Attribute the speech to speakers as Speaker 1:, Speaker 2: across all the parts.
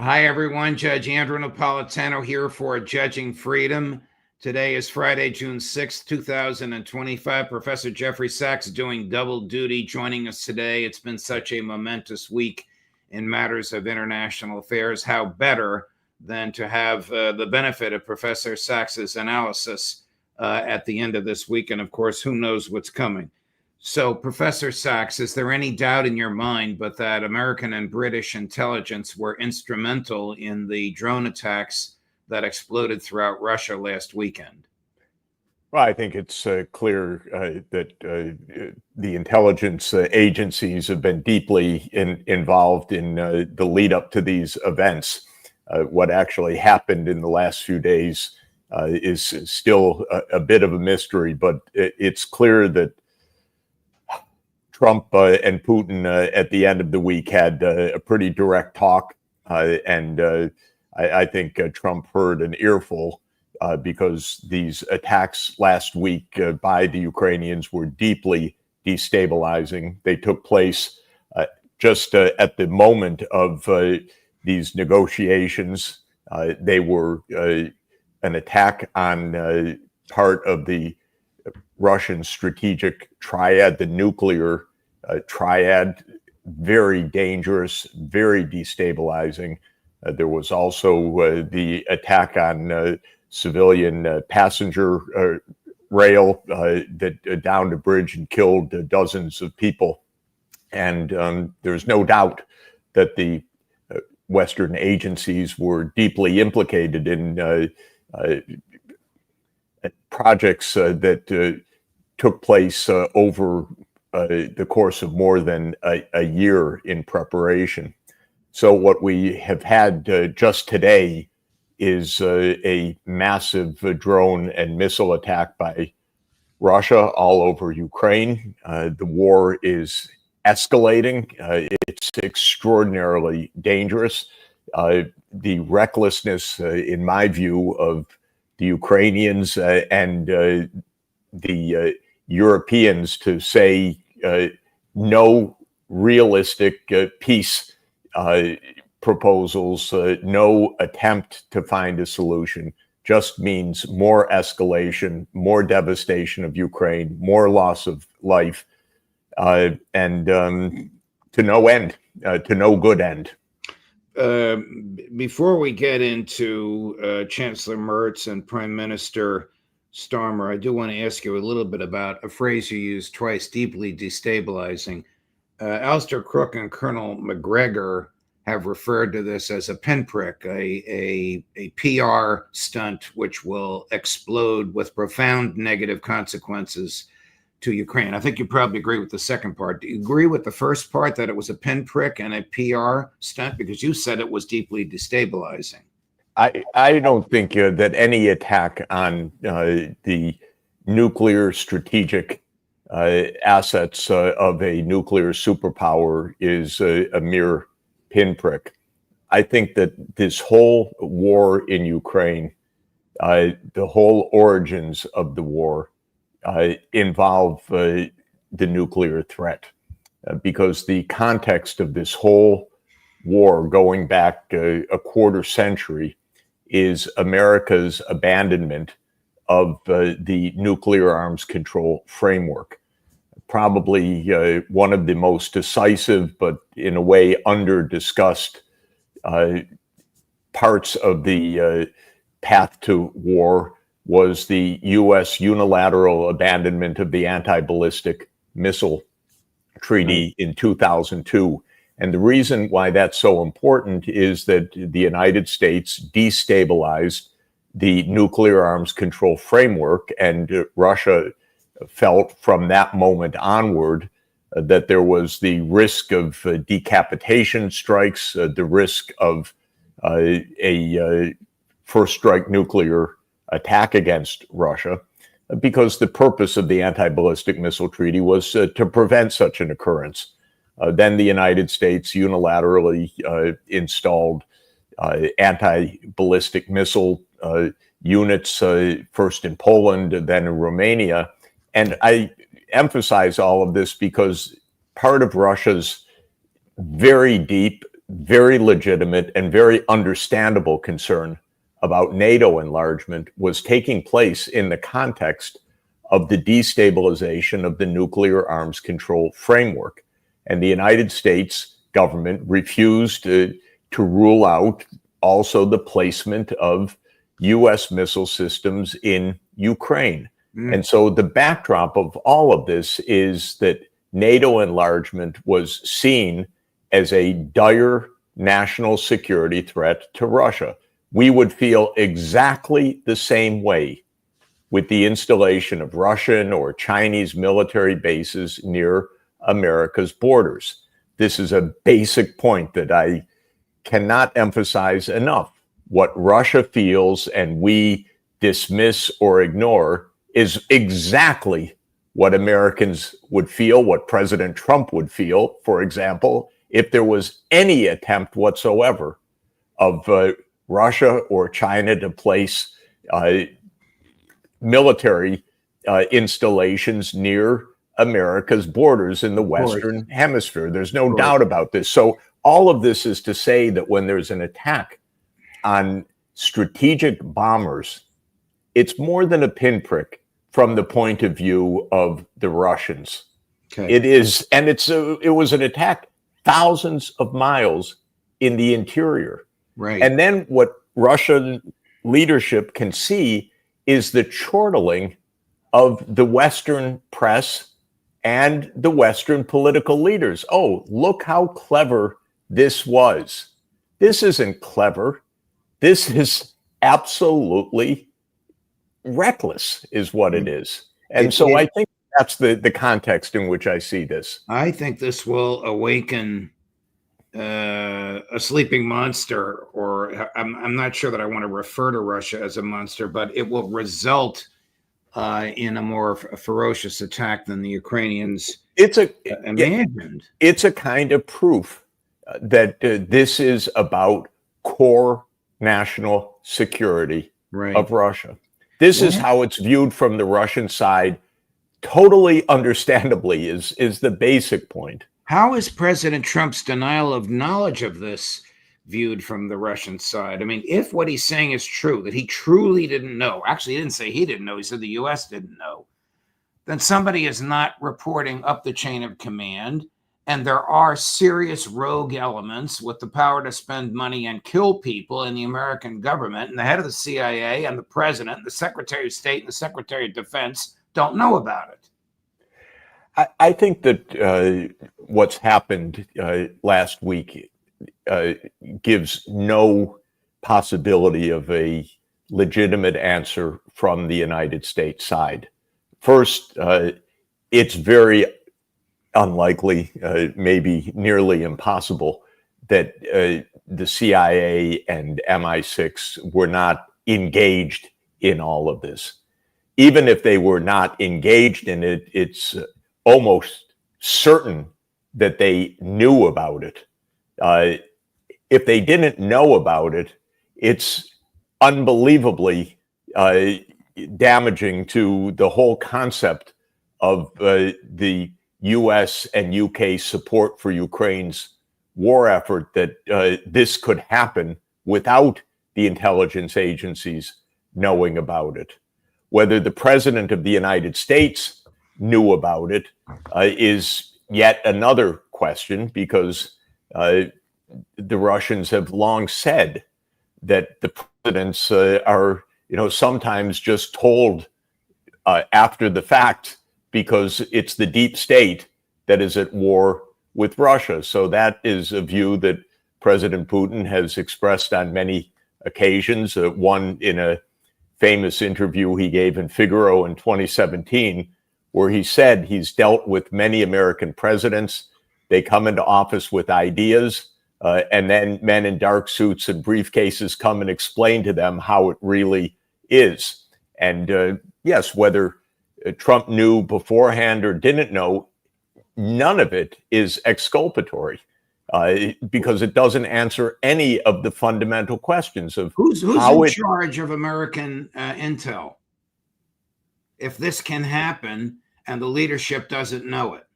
Speaker 1: Hi, everyone. Judge Andrew Napolitano here for Judging Freedom. Today is Friday, June 6th, 2025. Professor Jeffrey Sachs doing double duty, joining us today. It's been such a momentous week in matters of international affairs. How better than to have the benefit of Professor Sachs's analysis at the end of this week? And of course, who knows what's coming? So, Professor Sachs, is there any doubt in your mind but that American and British intelligence were instrumental in the drone attacks that exploded throughout Russia last weekend?
Speaker 2: Well, I think it's clear that the intelligence agencies have been deeply involved in the lead up to these events. What actually happened in the last few days is still a bit of a mystery, but it's clear that Trump and Putin at the end of the week had a pretty direct talk, and I think Trump heard an earful because these attacks last week by the Ukrainians were deeply destabilizing. They took place just at the moment of these negotiations. They were an attack on part of the Russian strategic triad, the nuclear triad, very dangerous, very destabilizing. There was also the attack on civilian passenger rail that downed a bridge and killed dozens of people. And there's no doubt that the Western agencies were deeply implicated in projects that took place over the course of more than a year in preparation. So what we have had just today is a massive drone and missile attack by Russia all over Ukraine. The war is escalating. It's extraordinarily dangerous. The recklessness, in my view, of the Ukrainians and the Europeans to say no realistic peace proposals, no attempt to find a solution, just means more escalation, more devastation of Ukraine, more loss of life, and to no end, to no good end.
Speaker 1: Before we get into Chancellor Merz and Prime Minister Starmer, I do want to ask you a little bit about a phrase you used twice, deeply destabilizing. Alistair Crook and Colonel McGregor have referred to this as a pinprick, a PR stunt which will explode with profound negative consequences to Ukraine. I think you probably agree with the second part. Do you agree with the first part, that it was a pinprick and a PR stunt? Because you said it was deeply destabilizing.
Speaker 2: I don't think that any attack on the nuclear strategic assets of a nuclear superpower is a mere pinprick. I think that this whole war in Ukraine, the whole origins of the war, involve the nuclear threat, because the context of this whole war going back a quarter century is America's abandonment of the nuclear arms control framework. Probably one of the most decisive, but in a way under-discussed parts of the path to war was the U.S. unilateral abandonment of the anti-ballistic missile treaty in 2002. And the reason why that's so important is that the United States destabilized the nuclear arms control framework, and Russia felt from that moment onward that there was the risk of decapitation strikes, the risk of a first strike nuclear attack against Russia, because the purpose of the anti-ballistic missile treaty was to prevent such an occurrence. Then the United States unilaterally installed anti-ballistic missile units, first in Poland, then in Romania. And I emphasize all of this because part of Russia's very deep, very legitimate and very understandable concern about NATO enlargement was taking place in the context of the destabilization of the nuclear arms control framework. And the United States government refused to rule out also the placement of U.S. missile systems in Ukraine. And so the backdrop of all of this is that NATO enlargement was seen as a dire national security threat to Russia. We would feel exactly the same way with the installation of Russian or Chinese military bases near America's borders. This is a basic point that I cannot emphasize enough. What Russia feels and we dismiss or ignore is exactly what Americans would feel, what President Trump would feel, for example, if there was any attempt whatsoever of Russia or China to place military installations near America's borders in the Western Hemisphere. There's no doubt about this. So all of this is to say that when there's an attack on strategic bombers, it's more than a pinprick from the point of view of the Russians. Okay. It is, and it was an attack thousands of miles in the interior.
Speaker 1: Right.
Speaker 2: And then what Russian leadership can see is the chortling of the Western press and the Western political leaders. Oh, look how clever this was. This isn't clever. This is absolutely reckless, is what it is. And so I think that's the context in which I see this.
Speaker 1: I think this will awaken a sleeping monster, or I'm not sure that I want to refer to Russia as a monster, but it will result in a more ferocious attack than the Ukrainians imagined.
Speaker 2: It's a kind of proof that this is about core national security of Russia. This is how it's viewed from the Russian side. Totally understandably is the basic point.
Speaker 1: How is President Trump's denial of knowledge of this viewed from the Russian side? I mean, if what he's saying is true, that he truly didn't know, actually he didn't say he didn't know, he said the U.S. didn't know, then somebody is not reporting up the chain of command, and there are serious rogue elements with the power to spend money and kill people in the American government, and the head of the CIA and the president, and the Secretary of State and the Secretary of Defense don't know about it.
Speaker 2: I think that what's happened last week gives no possibility of a legitimate answer from the United States side. First, it's very unlikely, maybe nearly impossible, that the CIA and MI6 were not engaged in all of this. Even if they were not engaged in it, it's almost certain that they knew about it. If they didn't know about it, it's unbelievably damaging to the whole concept of the U.S. and U.K. support for Ukraine's war effort, that this could happen without the intelligence agencies knowing about it. Whether the President of the United States knew about it is yet another question, because the Russians have long said that the presidents are, sometimes just told after the fact, because it's the deep state that is at war with Russia. So that is a view that President Putin has expressed on many occasions. One in a famous interview he gave in Figaro in 2017, where he said he's dealt with many American presidents. They come into office with ideas, and then men in dark suits and briefcases come and explain to them how it really is. And yes, whether Trump knew beforehand or didn't know, none of it is exculpatory, because it doesn't answer any of the fundamental questions of
Speaker 1: who's in charge of American intel. If this can happen and the leadership doesn't know it.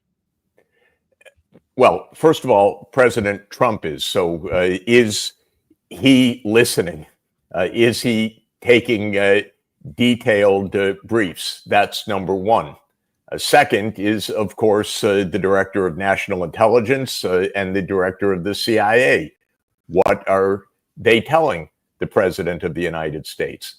Speaker 2: Well, first of all, President Trump is. So is he listening? Is he taking detailed briefs? That's number one. Second is, of course, the director of national intelligence and the director of the CIA. What are they telling the president of the United States?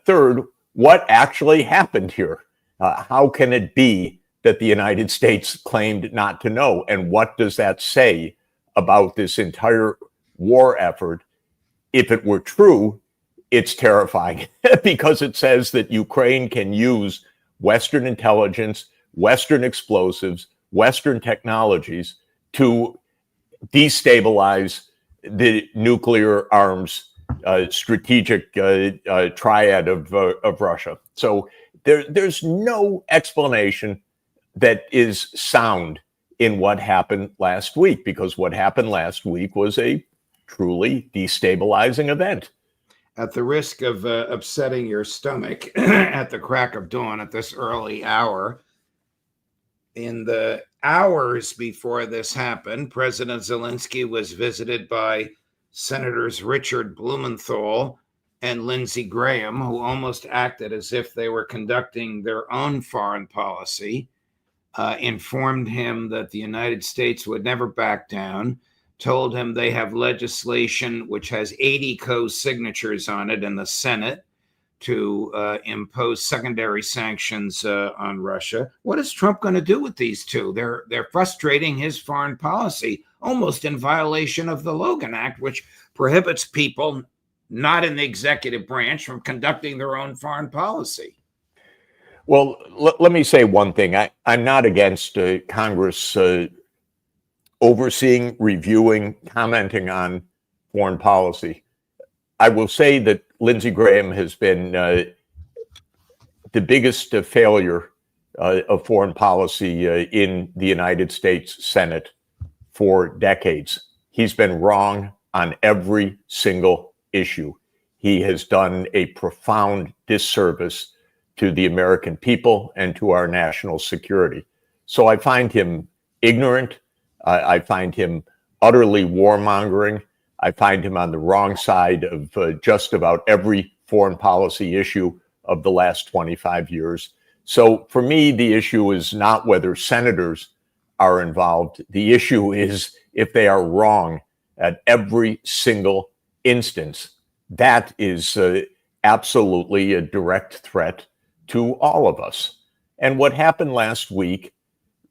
Speaker 2: Third, what actually happened here? How can it be that the United States claimed not to know? And what does that say about this entire war effort? If it were true, it's terrifying because it says that Ukraine can use Western intelligence, Western explosives, Western technologies to destabilize the nuclear arms strategic triad of Russia. So there's no explanation that is sound in what happened last week, because what happened last week was a truly destabilizing event.
Speaker 1: At the risk of upsetting your stomach at the crack of dawn at this early hour, in the hours before this happened, President Zelensky was visited by Senators Richard Blumenthal and Lindsey Graham, who almost acted as if they were conducting their own foreign policy, informed him that the United States would never back down, told him they have legislation which has 80 co-signatures on it in the Senate to impose secondary sanctions on Russia. What is Trump going to do with these two? They're frustrating his foreign policy, almost in violation of the Logan Act, which prohibits people not in the executive branch from conducting their own foreign policy.
Speaker 2: Well, let me say one thing. I'm not against Congress overseeing, reviewing, commenting on foreign policy. I will say that Lindsey Graham has been the biggest failure of foreign policy in the United States Senate for decades. He's been wrong on every single issue. He has done a profound disservice to the American people and to our national security. So I find him ignorant. I find him utterly warmongering. I find him on the wrong side of just about every foreign policy issue of the last 25 years. So for me, the issue is not whether senators are involved. The issue is if they are wrong at every single instance. That is absolutely a direct threat to all of us. And what happened last week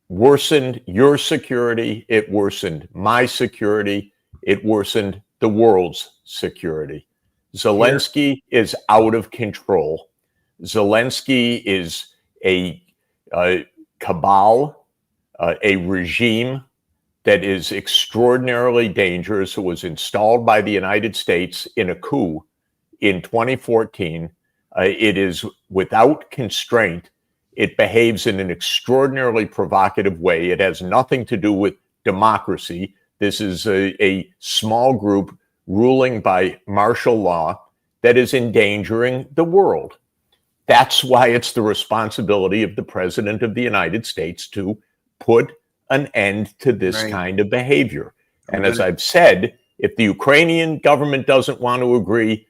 Speaker 2: worsened your security. It worsened my security. It worsened the world's security. Zelensky is out of control. Zelensky is a cabal, a regime that is extraordinarily dangerous. It was installed by the United States in a coup in 2014. It is without constraint. It behaves in an extraordinarily provocative way. It has nothing to do with democracy. This is a small group ruling by martial law that is endangering the world. That's why it's the responsibility of the President of the United States to put an end to this kind of behavior. And as I've said, if the Ukrainian government doesn't want to agree,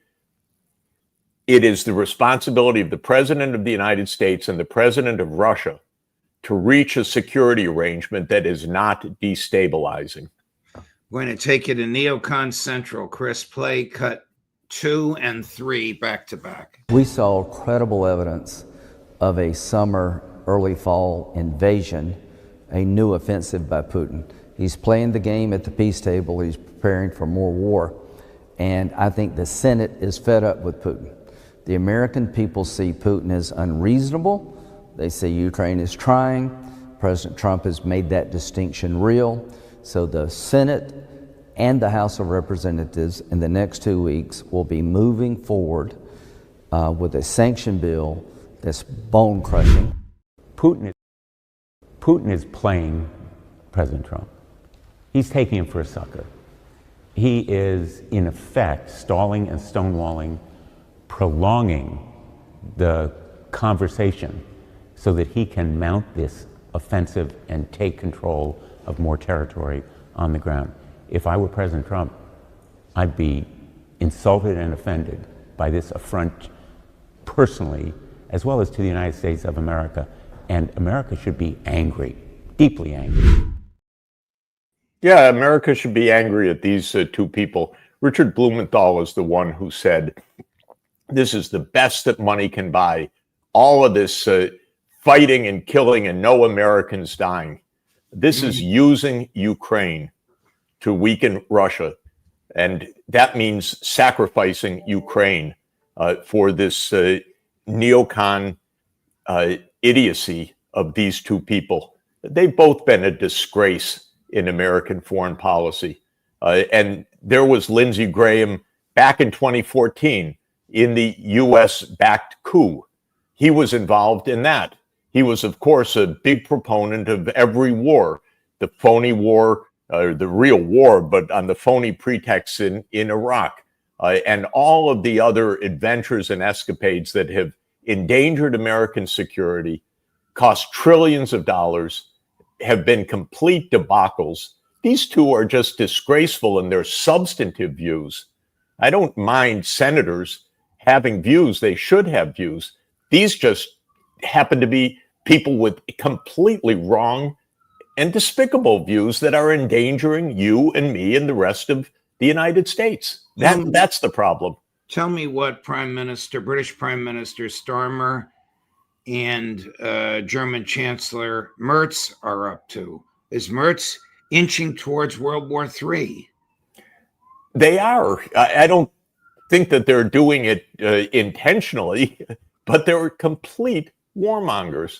Speaker 2: it is the responsibility of the President of the United States and the President of Russia to reach a security arrangement that is not destabilizing.
Speaker 1: We're going to take you to Neocon Central. Chris, play cut 2 and 3 back to back.
Speaker 3: We saw credible evidence of a summer, early fall invasion, a new offensive by Putin. He's playing the game at the peace table. He's preparing for more war. And I think the Senate is fed up with Putin. The American people see Putin as unreasonable. They see Ukraine is trying. President Trump has made that distinction real. So the Senate and the House of Representatives in the next 2 weeks will be moving forward with a sanction bill that's bone crushing.
Speaker 4: Putin is playing President Trump. He's taking him for a sucker. He is, in effect, stalling and stonewalling, prolonging the conversation so that he can mount this offensive and take control of more territory on the ground. If I were President Trump, I'd be insulted and offended by this affront personally, as well as to the United States of America. And America should be angry, deeply angry.
Speaker 2: Yeah, America should be angry at these two people. Richard Blumenthal is the one who said, this is the best that money can buy. All of this fighting and killing and no Americans dying. This is using Ukraine to weaken Russia. And that means sacrificing Ukraine for this neocon idiocy of these two people. They've both been a disgrace in American foreign policy. And there was Lindsey Graham back in 2014 in the US-backed coup. He was involved in that. He was, of course, a big proponent of every war, the phony war, the real war, but on the phony pretext in Iraq, and all of the other adventures and escapades that have endangered American security, cost trillions of dollars, have been complete debacles. These two are just disgraceful in their substantive views. I don't mind senators having views. They should have views. These just happen to be people with completely wrong and despicable views that are endangering you and me and the rest of the United States. That's the problem.
Speaker 1: Tell me what British Prime Minister Starmer and German Chancellor Merz are up to. Is Merz inching towards World War III?
Speaker 2: They are. I don't think that they're doing it intentionally, but they're complete warmongers.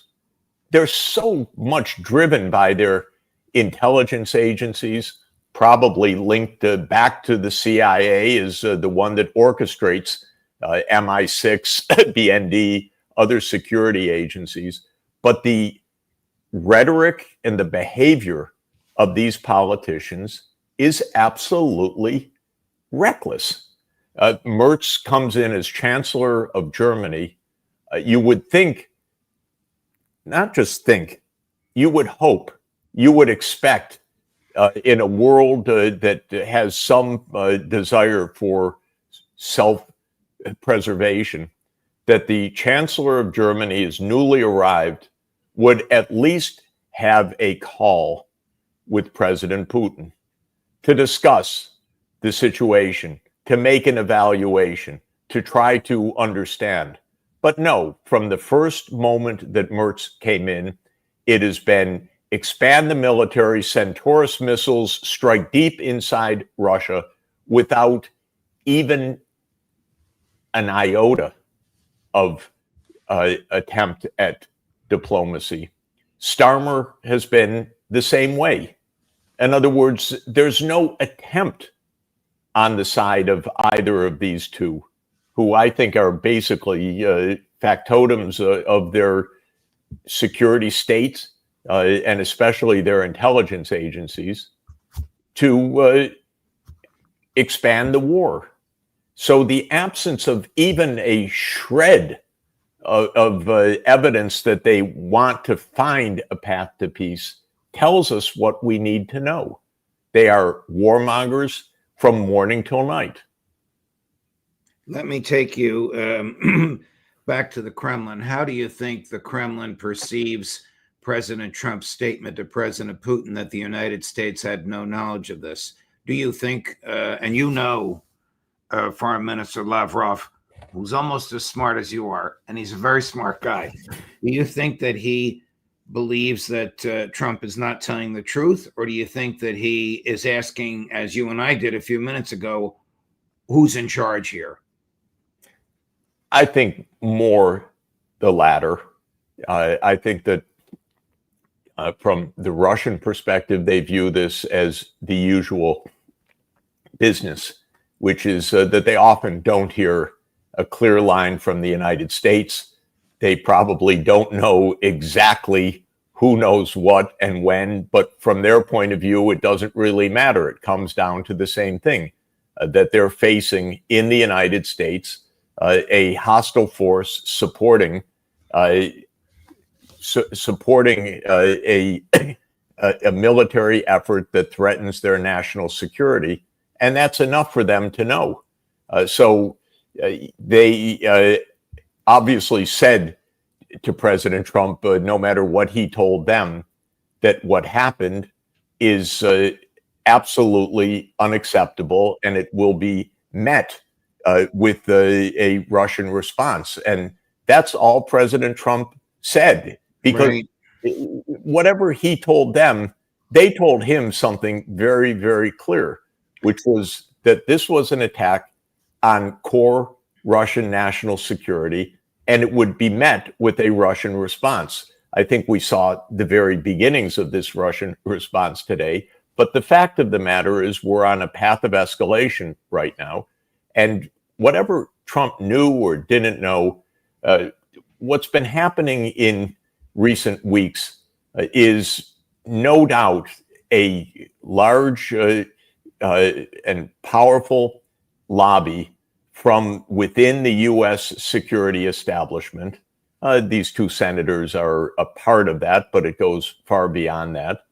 Speaker 2: They're so much driven by their intelligence agencies, probably linked back to the CIA as the one that orchestrates MI6, BND, other security agencies. But the rhetoric and the behavior of these politicians is absolutely reckless. Merz comes in as Chancellor of Germany. You would think, not just think, you would hope, you would expect in a world that has some desire for self-preservation, that the Chancellor of Germany is newly arrived, would at least have a call with President Putin to discuss the situation, to make an evaluation, to try to understand. But no, from the first moment that Merz came in, it has been expand the military, send Taurus missiles, strike deep inside Russia without even an iota of attempt at diplomacy. Starmer has been the same way. In other words, there's no attempt on the side of either of these two, who I think are basically factotums of their security states, and especially their intelligence agencies, to expand the war. So the absence of even a shred of evidence that they want to find a path to peace tells us what we need to know. They are warmongers from morning till night.
Speaker 1: Let me take you back to the Kremlin. How do you think the Kremlin perceives President Trump's statement to President Putin that the United States had no knowledge of this? Do you think, and you know Foreign Minister Lavrov, who's almost as smart as you are, and he's a very smart guy, do you think that he believes that Trump is not telling the truth? Or do you think that he is asking, as you and I did a few minutes ago, who's in charge here?
Speaker 2: I think more the latter. I think that from the Russian perspective, they view this as the usual business, which is that they often don't hear a clear line from the United States. They probably don't know exactly who knows what and when, but from their point of view, it doesn't really matter. It comes down to the same thing, that they're facing in the United States a hostile force supporting a a military effort that threatens their national security, and that's enough for them to know. So they obviously said to President Trump, no matter what he told them, that what happened is absolutely unacceptable, and it will be met with a Russian response. And that's all President Trump said, because
Speaker 1: Right.
Speaker 2: whatever he told them, they told him something very, very clear, which was that this was an attack on core Russian national security, and it would be met with a Russian response. I think we saw the very beginnings of this Russian response today. But the fact of the matter is we're on a path of escalation right now. And whatever Trump knew or didn't know, what's been happening in recent weeks is no doubt a large and powerful lobby from within the U.S. security establishment. These two senators are a part of that, but it goes far beyond that.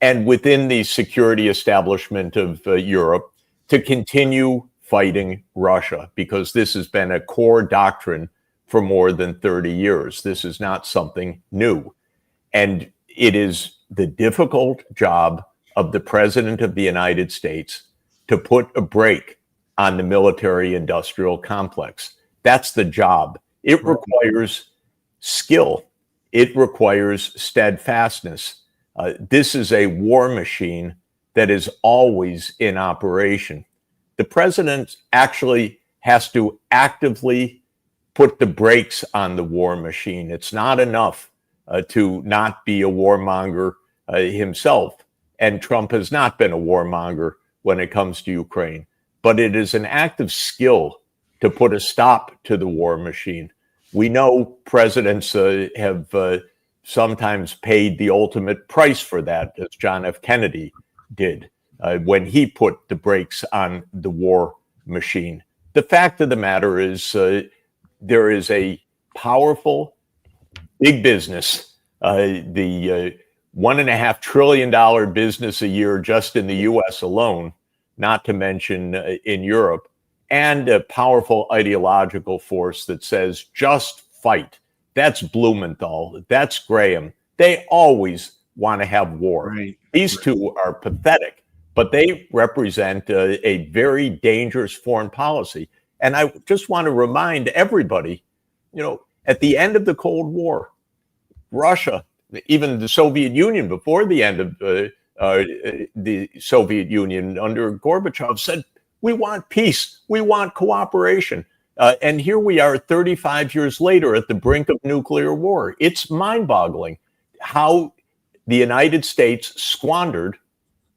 Speaker 2: And within the security establishment of Europe, to continue fighting Russia, because this has been a core doctrine for more than 30 years. This is not something new. And it is the difficult job of the President of the United States to put a brake on the military-industrial complex. That's the job. It requires skill. It requires steadfastness. This is a war machine that is always in operation. The president actually has to actively put the brakes on the war machine. It's not enough to not be a warmonger himself. And Trump has not been a warmonger when it comes to Ukraine. But it is an act of skill to put a stop to the war machine. We know presidents have sometimes paid the ultimate price for that, as John F. Kennedy did when he put the brakes on the war machine. The fact of the matter is there is a powerful big business, the $1.5 trillion business a year just in the U.S. alone, not to mention in Europe, and a powerful ideological force that says just fight. That's Blumenthal. That's Graham. They always want to have war.
Speaker 1: Right.
Speaker 2: These two are pathetic, but they represent a very dangerous foreign policy. And I just want to remind everybody, at the end of the Cold War, Russia, even the Soviet Union before the end of the Soviet Union under Gorbachev, said, we want peace, we want cooperation. And here we are 35 years later at the brink of nuclear war. It's mind-boggling how the United States squandered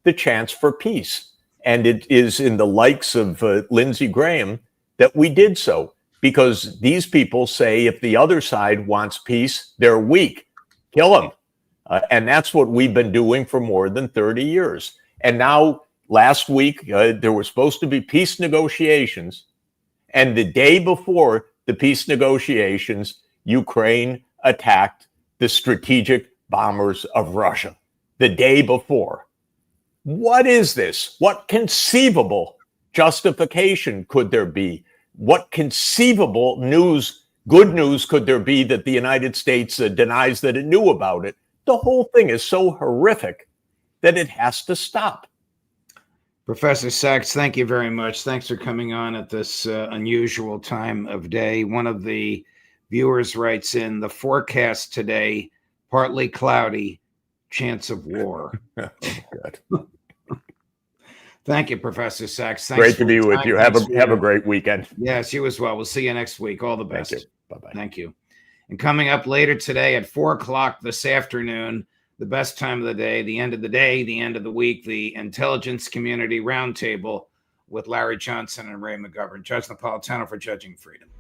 Speaker 2: the chance for peace. And it is in the likes of Lindsey Graham that we did so, because these people say if the other side wants peace, they're weak. Kill them. And that's what we've been doing for more than 30 years. And now, last week, there were supposed to be peace negotiations. And the day before the peace negotiations, Ukraine attacked the strategic bombers of Russia. The day before. What is this? What conceivable justification could there be? What conceivable good news could there be that the United States denies that it knew about it? The whole thing is so horrific that it has to stop.
Speaker 1: Professor Sachs, thank you very much. Thanks for coming on at this unusual time of day. One of the viewers writes in, the forecast today, partly cloudy, chance of war.
Speaker 2: Good.
Speaker 1: Thank you, Professor Sachs. Thanks
Speaker 2: Great to be with you. Have a great weekend.
Speaker 1: Yes, you as well. We'll see you next week. All the best.
Speaker 2: Thank you. Bye-bye.
Speaker 1: Thank you. And coming up later today at 4:00 this afternoon, the best time of the day, the end of the day, the end of the week, the Intelligence Community Roundtable with Larry Johnson and Ray McGovern. Judge Napolitano for Judging Freedom.